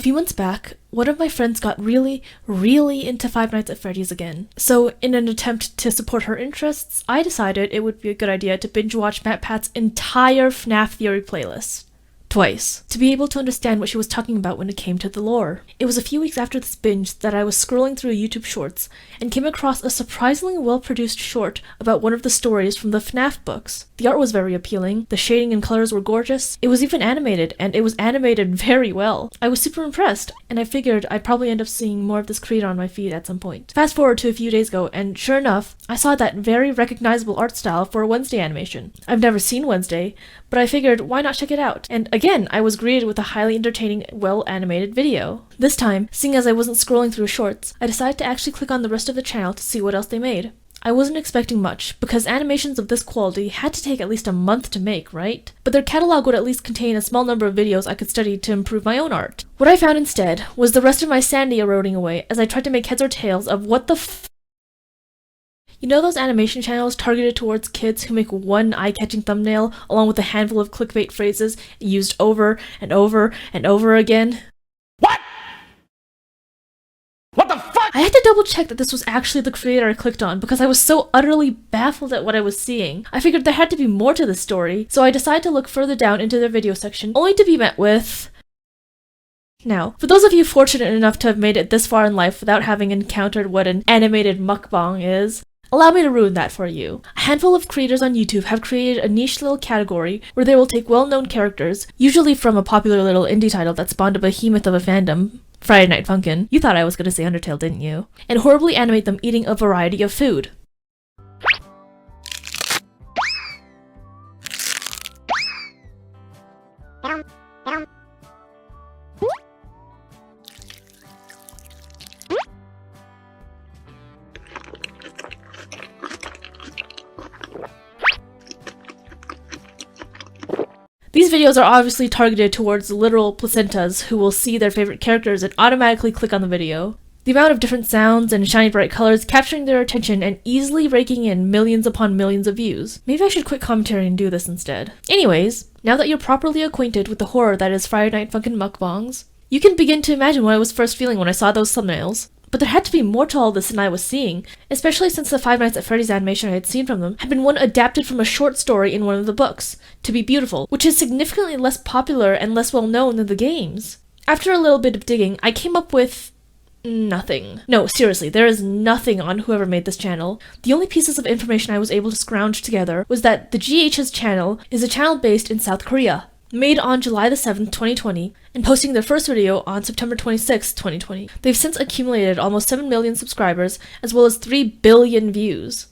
few months back, one of my friends got really into Five Nights at Freddy's again. So in an attempt to support her interests, I decided it would be a good idea to binge watch MatPat's entire FNAF Theory playlist. Twice, to be able to understand what she was talking about when it came to the lore. It was a few weeks after this binge that I was scrolling through YouTube Shorts and came across a surprisingly well-produced short about one of the stories from the FNAF books. The art was very appealing, the shading and colors were gorgeous, it was even animated, and it was animated very well. I was super impressed, and I figured I'd probably end up seeing more of this creator on my feed at some point. Fast forward to a few days ago, and sure enough, I saw that very recognizable art style for a Wednesday animation. I've never seen Wednesday, but I figured why not check it out? And again, I was greeted with a highly entertaining, well-animated video. This time, seeing as I wasn't scrolling through shorts, I decided to actually click on the rest of the channel to see what else they made. I wasn't expecting much, because animations of this quality had to take at least a month to make, right? But their catalog would at least contain a small number of videos I could study to improve my own art. What I found instead was the rest of my sanity eroding away as I tried to make heads or tails of what the You know those animation channels targeted towards kids who make one eye-catching thumbnail along with a handful of clickbait phrases used over and over and over again? What? What the fuck? I had to double check that this was actually the creator I clicked on because I was so utterly baffled at what I was seeing. I figured there had to be more to the story, so I decided to look further down into their video section, only to be met with... Now, for those of you fortunate enough to have made it this far in life without having encountered what an animated mukbang is, allow me to ruin that for you. A handful of creators on YouTube have created a niche little category where they will take well-known characters, usually from a popular little indie title that spawned a behemoth of a fandom, Friday Night Funkin'. You thought I was gonna say Undertale, didn't you? And horribly animate them eating a variety of food. These videos are obviously targeted towards literal placentas who will see their favorite characters and automatically click on the video. The amount of different sounds and shiny bright colors capturing their attention and easily raking in millions upon millions of views. Maybe I should quit commentary and do this instead. Anyways, now that you're properly acquainted with the horror that is Friday Night Funkin' mukbangs, you can begin to imagine what I was first feeling when I saw those thumbnails. But there had to be more to all this than I was seeing, especially since the Five Nights at Freddy's animation I had seen from them had been one adapted from a short story in one of the books, To Be Beautiful, which is significantly less popular and less well known than the games. After a little bit of digging, I came up with... nothing. No, seriously, there is nothing on whoever made this channel. The only pieces of information I was able to scrounge together was that the GH's channel is a channel based in South Korea, made on July the 7th, 2020, and posting their first video on September 26, 2020. They've since accumulated almost 7 million subscribers, as well as 3 billion views.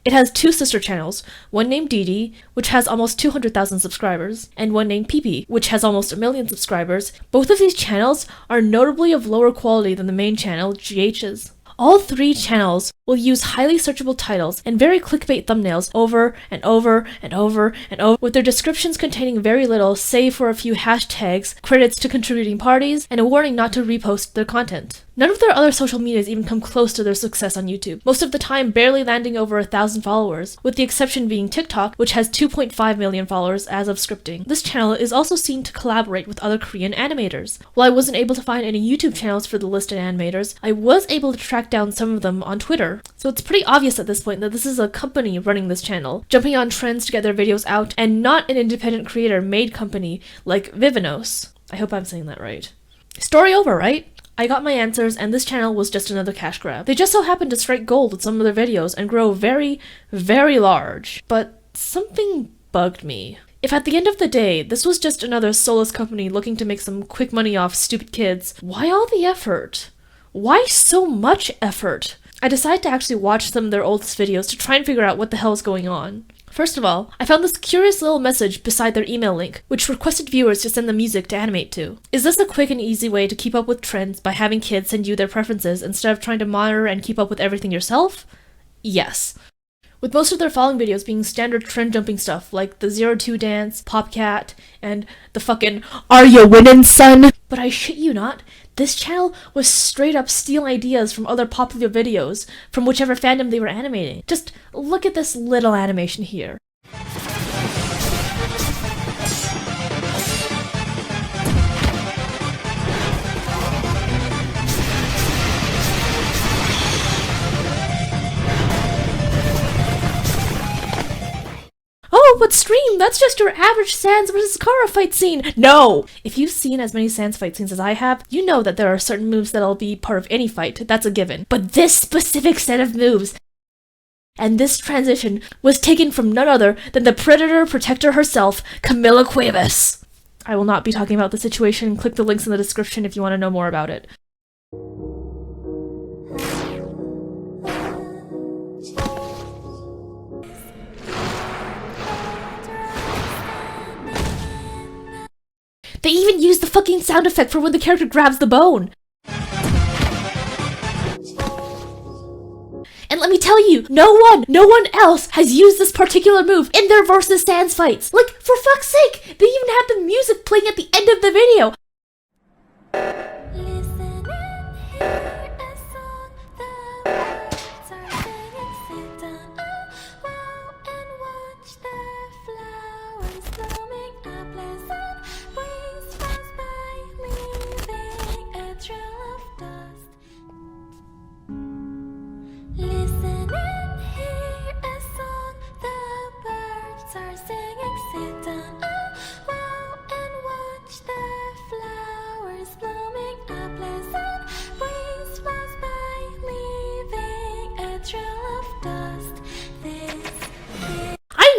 It has two sister channels, one named Didi, which has almost 200,000 subscribers, and one named Pee, which has almost 1 million subscribers. Both of these channels are notably of lower quality than the main channel, GH's. All three channels will use highly searchable titles and very clickbait thumbnails over and over and over and over, with their descriptions containing very little, save for a few hashtags, credits to contributing parties, and a warning not to repost their content. None of their other social medias even come close to their success on YouTube, most of the time barely landing over 1,000 followers, with the exception being TikTok, which has 2.5 million followers as of scripting. This channel is also seen to collaborate with other Korean animators. While I wasn't able to find any YouTube channels for the listed animators, I was able to track down some of them on Twitter. So it's pretty obvious at this point that this is a company running this channel, jumping on trends to get their videos out, and not an independent creator-made company like Vivinos. I hope I'm saying that right. Story over, right? I got my answers, and this channel was just another cash grab. They just so happened to strike gold with some of their videos and grow very, very large. But something bugged me. If at the end of the day, this was just another soulless company looking to make some quick money off stupid kids, why all the effort? Why so much effort? I decided to actually watch some of their oldest videos to try and figure out what the hell is going on. First of all, I found this curious little message beside their email link, which requested viewers to send them music to animate to. Is this a quick and easy way to keep up with trends by having kids send you their preferences instead of trying to monitor and keep up with everything yourself? Yes. With most of their following videos being standard trend-jumping stuff like the 02 dance, Popcat, and the fucking "Are you winning, son?" But I shit you not, this channel was straight up stealing ideas from other popular videos from whichever fandom they were animating. Just look at this little animation here. but Stream, that's just your average Sans versus Kara fight scene. No! If you've seen as many Sans fight scenes as I have, you know that there are certain moves that'll be part of any fight. That's a given. But this specific set of moves and this transition was taken from none other than the Predator Protector herself, Camila Cuevas. I will not be talking about the situation. Click the links in the description if you want to know more about it. They even used the fucking sound effect for when the character grabs the bone! And let me tell you, no one else has used this particular move in their versus Sans fights. Like, for fuck's sake, they even had the music playing at the end of the video.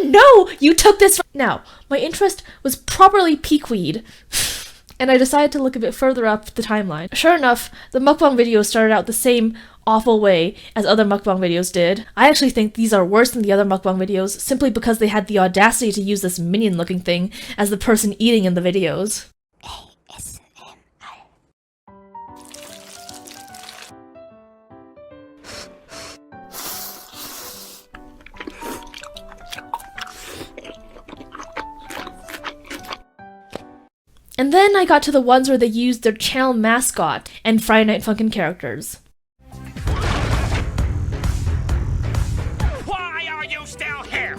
No, you took this. Now, my interest was properly peakweed, and I decided to look a bit further up the timeline. Sure enough, the mukbang videos started out the same awful way as other mukbang videos did. I actually think these are worse than the other mukbang videos simply because they had the audacity to use this minion-looking thing as the person eating in the videos. And then I got to the ones where they used their channel mascot and Friday Night Funkin' characters. Why are you still here?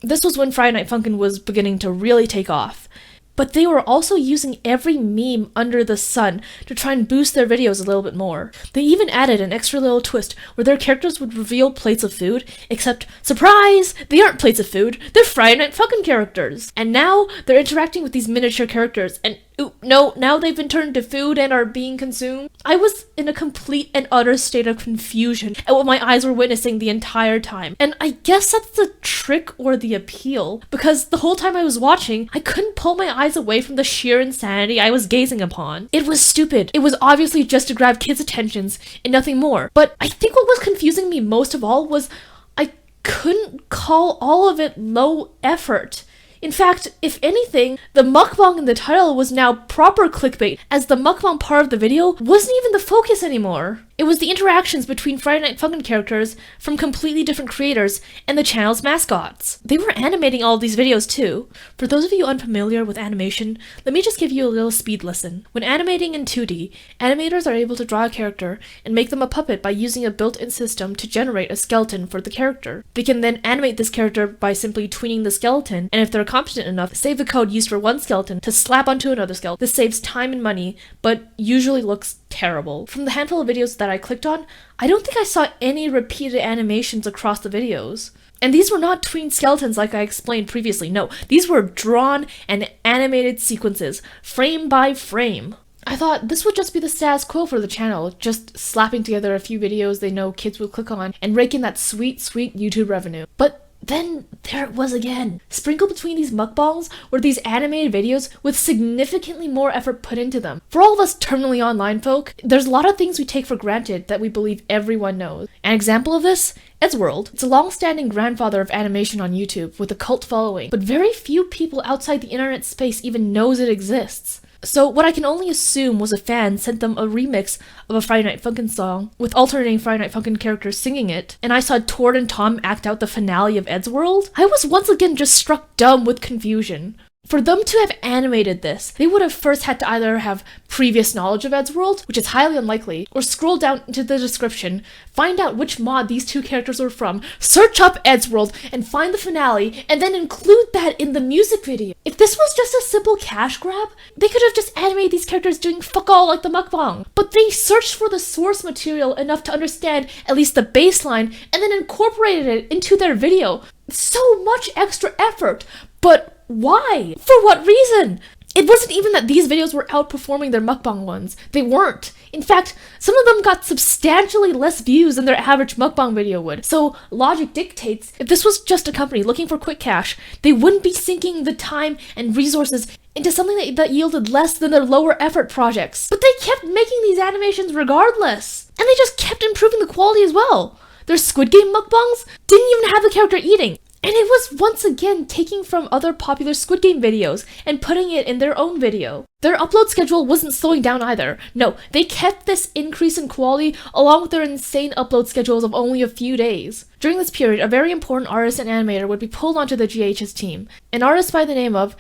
This was when Friday Night Funkin' was beginning to really take off. But they were also using every meme under the sun to try and boost their videos a little bit more. They even added an extra little twist where their characters would reveal plates of food, except, surprise, they aren't plates of food, they're Friday Night Funkin' characters. And now they're interacting with these miniature characters, and no, now they've been turned to food and are being consumed. I was in a complete and utter state of confusion at what my eyes were witnessing the entire time. And I guess that's the trick or the appeal, because the whole time I was watching, I couldn't pull my eyes away from the sheer insanity I was gazing upon. It was stupid. It was obviously just to grab kids' attentions and nothing more. But I think what was confusing me most of all was I couldn't call all of it low effort. In fact, if anything, the mukbang in the title was now proper clickbait, as the mukbang part of the video wasn't even the focus anymore. It was the interactions between Friday Night Funkin' characters from completely different creators and the channel's mascots. They were animating all of these videos too. For those of you unfamiliar with animation, let me just give you a little speed lesson. When animating in 2D, animators are able to draw a character and make them a puppet by using a built-in system to generate a skeleton for the character. They can then animate this character by simply tweening the skeleton, and if they're competent enough, save the code used for one skeleton to slap onto another skeleton. This saves time and money, but usually looks terrible. From the handful of videos that I clicked on, I don't think I saw any repeated animations across the videos. And these were not tween skeletons like I explained previously. No, these were drawn and animated sequences, frame by frame. I thought this would just be the status quo for the channel, just slapping together a few videos they know kids will click on and rake in that sweet, sweet YouTube revenue. But then there it was again. Sprinkled between these mukbangs were these animated videos with significantly more effort put into them. For all of us terminally online folk, there's a lot of things we take for granted that we believe everyone knows. An example of this? Eddsworld. It's a long-standing grandfather of animation on YouTube with a cult following, but very few people outside the internet space even knows it exists. So what I can only assume was a fan sent them a remix of a Friday Night Funkin' song with alternating Friday Night Funkin' characters singing it, and I saw Tord and Tom act out the finale of Eddsworld. I was once again just struck dumb with confusion. For them to have animated this, they would have first had to either have previous knowledge of Eddsworld, which is highly unlikely, or scroll down into the description, find out which mod these two characters were from, search up Eddsworld, and find the finale, and then include that in the music video. If this was just a simple cash grab, they could have just animated these characters doing fuck all like the mukbang. But they searched for the source material enough to understand at least the baseline, and then incorporated it into their video. So much extra effort, but why? For what reason? It wasn't even that these videos were outperforming their mukbang ones. They weren't. In fact, some of them got substantially less views than their average mukbang video would. So logic dictates, if this was just a company looking for quick cash, they wouldn't be sinking the time and resources into something that yielded less than their lower effort projects. But they kept making these animations regardless. And they just kept improving the quality as well. Their Squid Game mukbangs didn't even have the character eating. And it was once again taking from other popular Squid Game videos and putting it in their own video. Their upload schedule wasn't slowing down either. No, they kept this increase in quality along with their insane upload schedules of only a few days. During this period, a very important artist and animator would be pulled onto the GH's team. An artist by the name of,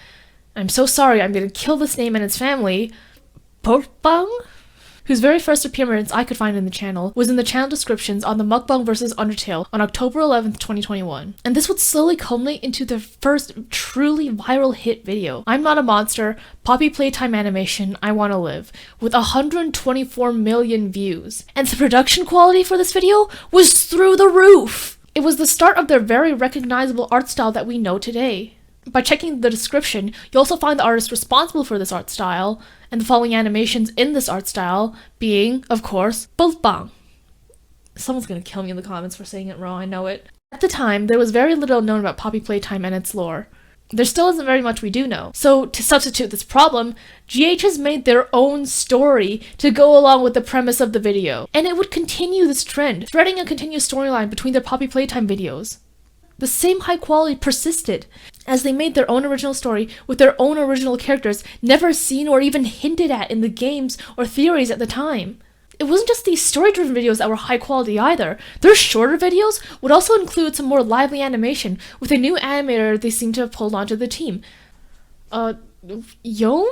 I'm so sorry, I'm gonna kill this name and its family, Portbang? Whose very first appearance I could find in the channel was in the channel descriptions on the Mukbang vs. Undertale on October 11th, 2021. And this would slowly culminate into their first truly viral hit video, I'm Not a Monster, Poppy Playtime Animation, I Wanna Live, with 124 million views. And the production quality for this video was through the roof! It was the start of their very recognizable art style that we know today. By checking the description, you'll also find the artist responsible for this art style, and the following animations in this art style being, of course, Mukbang. Someone's gonna kill me in the comments for saying it wrong, I know it. At the time, there was very little known about Poppy Playtime and its lore. There still isn't very much we do know. So, to substitute this problem, GH has made their own story to go along with the premise of the video. And it would continue this trend, threading a continuous storyline between their Poppy Playtime videos. The same high quality persisted, as they made their own original story with their own original characters never seen or even hinted at in the games or theories at the time. It wasn't just these story-driven videos that were high quality either. Their shorter videos would also include some more lively animation with a new animator they seem to have pulled onto the team. Yom?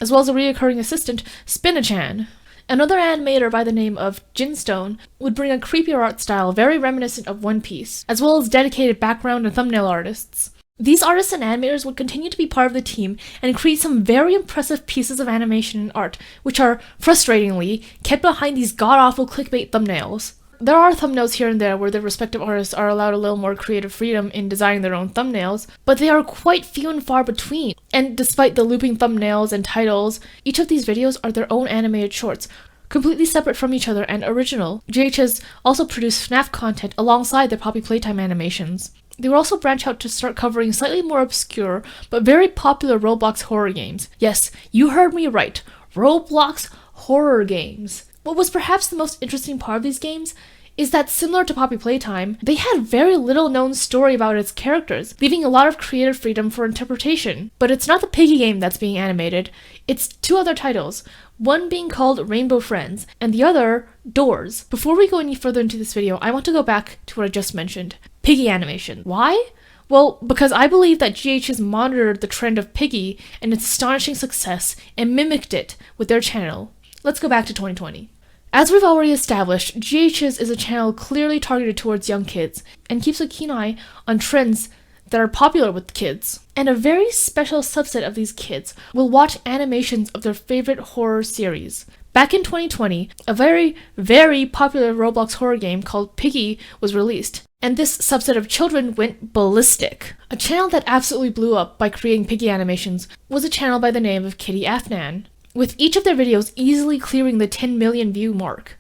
As well as a reoccurring assistant, Spinachan. Another animator by the name of Jinstone would bring a creepier art style very reminiscent of One Piece, as well as dedicated background and thumbnail artists. These artists and animators would continue to be part of the team and create some very impressive pieces of animation and art, which are, frustratingly, kept behind these god-awful clickbait thumbnails. There are thumbnails here and there where the respective artists are allowed a little more creative freedom in designing their own thumbnails, but they are quite few and far between. And despite the looping thumbnails and titles, each of these videos are their own animated shorts, completely separate from each other and original. GH has also produced FNAF content alongside their Poppy Playtime animations. They would also branch out to start covering slightly more obscure, but very popular Roblox horror games. Yes, you heard me right, Roblox horror games. What was perhaps the most interesting part of these games is that, similar to Poppy Playtime, they had very little known story about its characters, leaving a lot of creative freedom for interpretation. But it's not the Piggy game that's being animated, it's two other titles, one being called Rainbow Friends, and the other, Doors. Before we go any further into this video, I want to go back to what I just mentioned, Piggy animation. Why? Well, because I believe that GH has monitored the trend of Piggy and its astonishing success and mimicked it with their channel. Let's go back to 2020. As we've already established, GH's is a channel clearly targeted towards young kids, and keeps a keen eye on trends that are popular with kids. And a very special subset of these kids will watch animations of their favorite horror series. Back in 2020, a very, very popular Roblox horror game called Piggy was released, and this subset of children went ballistic. A channel that absolutely blew up by creating Piggy animations was a channel by the name of Kitty Afnan, with each of their videos easily clearing the 10 million view mark.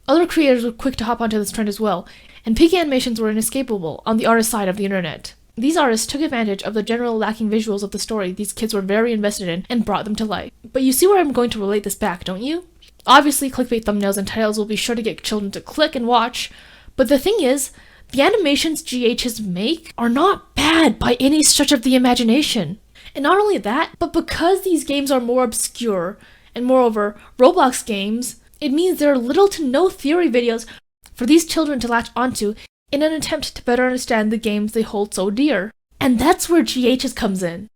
Other creators were quick to hop onto this trend as well, and Piggy animations were inescapable on the artist side of the internet. These artists took advantage of the general lacking visuals of the story these kids were very invested in and brought them to life. But you see where I'm going to relate this back, don't you? Obviously, clickbait thumbnails and titles will be sure to get children to click and watch, but the thing is, the animations GHs make are not bad by any stretch of the imagination. And not only that, but because these games are more obscure, and moreover, Roblox games, it means there are little to no theory videos for these children to latch onto in an attempt to better understand the games they hold so dear. And that's where GH's comes in.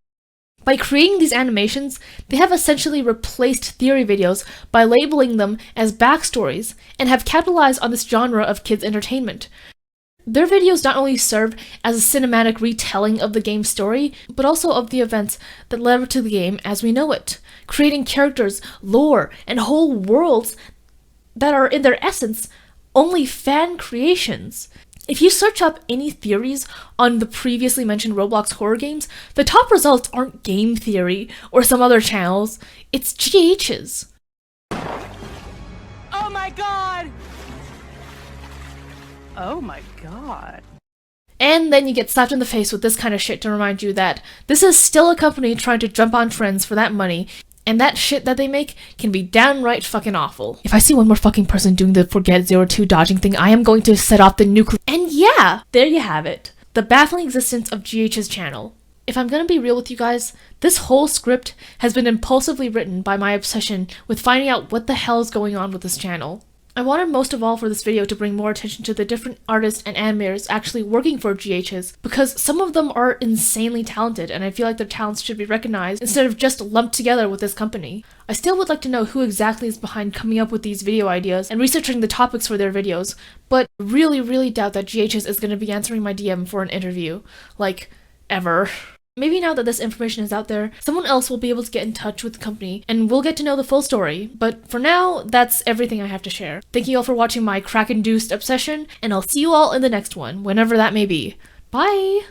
By creating these animations, they have essentially replaced theory videos by labeling them as backstories and have capitalized on this genre of kids' entertainment. Their videos not only serve as a cinematic retelling of the game's story, but also of the events that led up to the game as we know it, creating characters, lore, and whole worlds that are in their essence only fan creations. If you search up any theories on the previously mentioned Roblox horror games, the top results aren't Game Theory or some other channels, it's GH's. Oh my god! Oh my god. And then you get slapped in the face with this kind of shit to remind you that this is still a company trying to jump on trends for that money, and that shit that they make can be downright fucking awful. If I see one more fucking person doing the Forget 02 dodging thing, I am going to set off the nuclear— And yeah, there you have it. The baffling existence of GH's channel. If I'm gonna be real with you guys, this whole script has been impulsively written by my obsession with finding out what the hell is going on with this channel. I wanted most of all for this video to bring more attention to the different artists and animators actually working for GH's, because some of them are insanely talented and I feel like their talents should be recognized instead of just lumped together with this company. I still would like to know who exactly is behind coming up with these video ideas and researching the topics for their videos, but really doubt that GH's is going to be answering my DM for an interview. Like, ever. Maybe now that this information is out there, someone else will be able to get in touch with the company and we'll get to know the full story, but for now, that's everything I have to share. Thank you all for watching my crack-induced obsession, and I'll see you all in the next one, whenever that may be. Bye!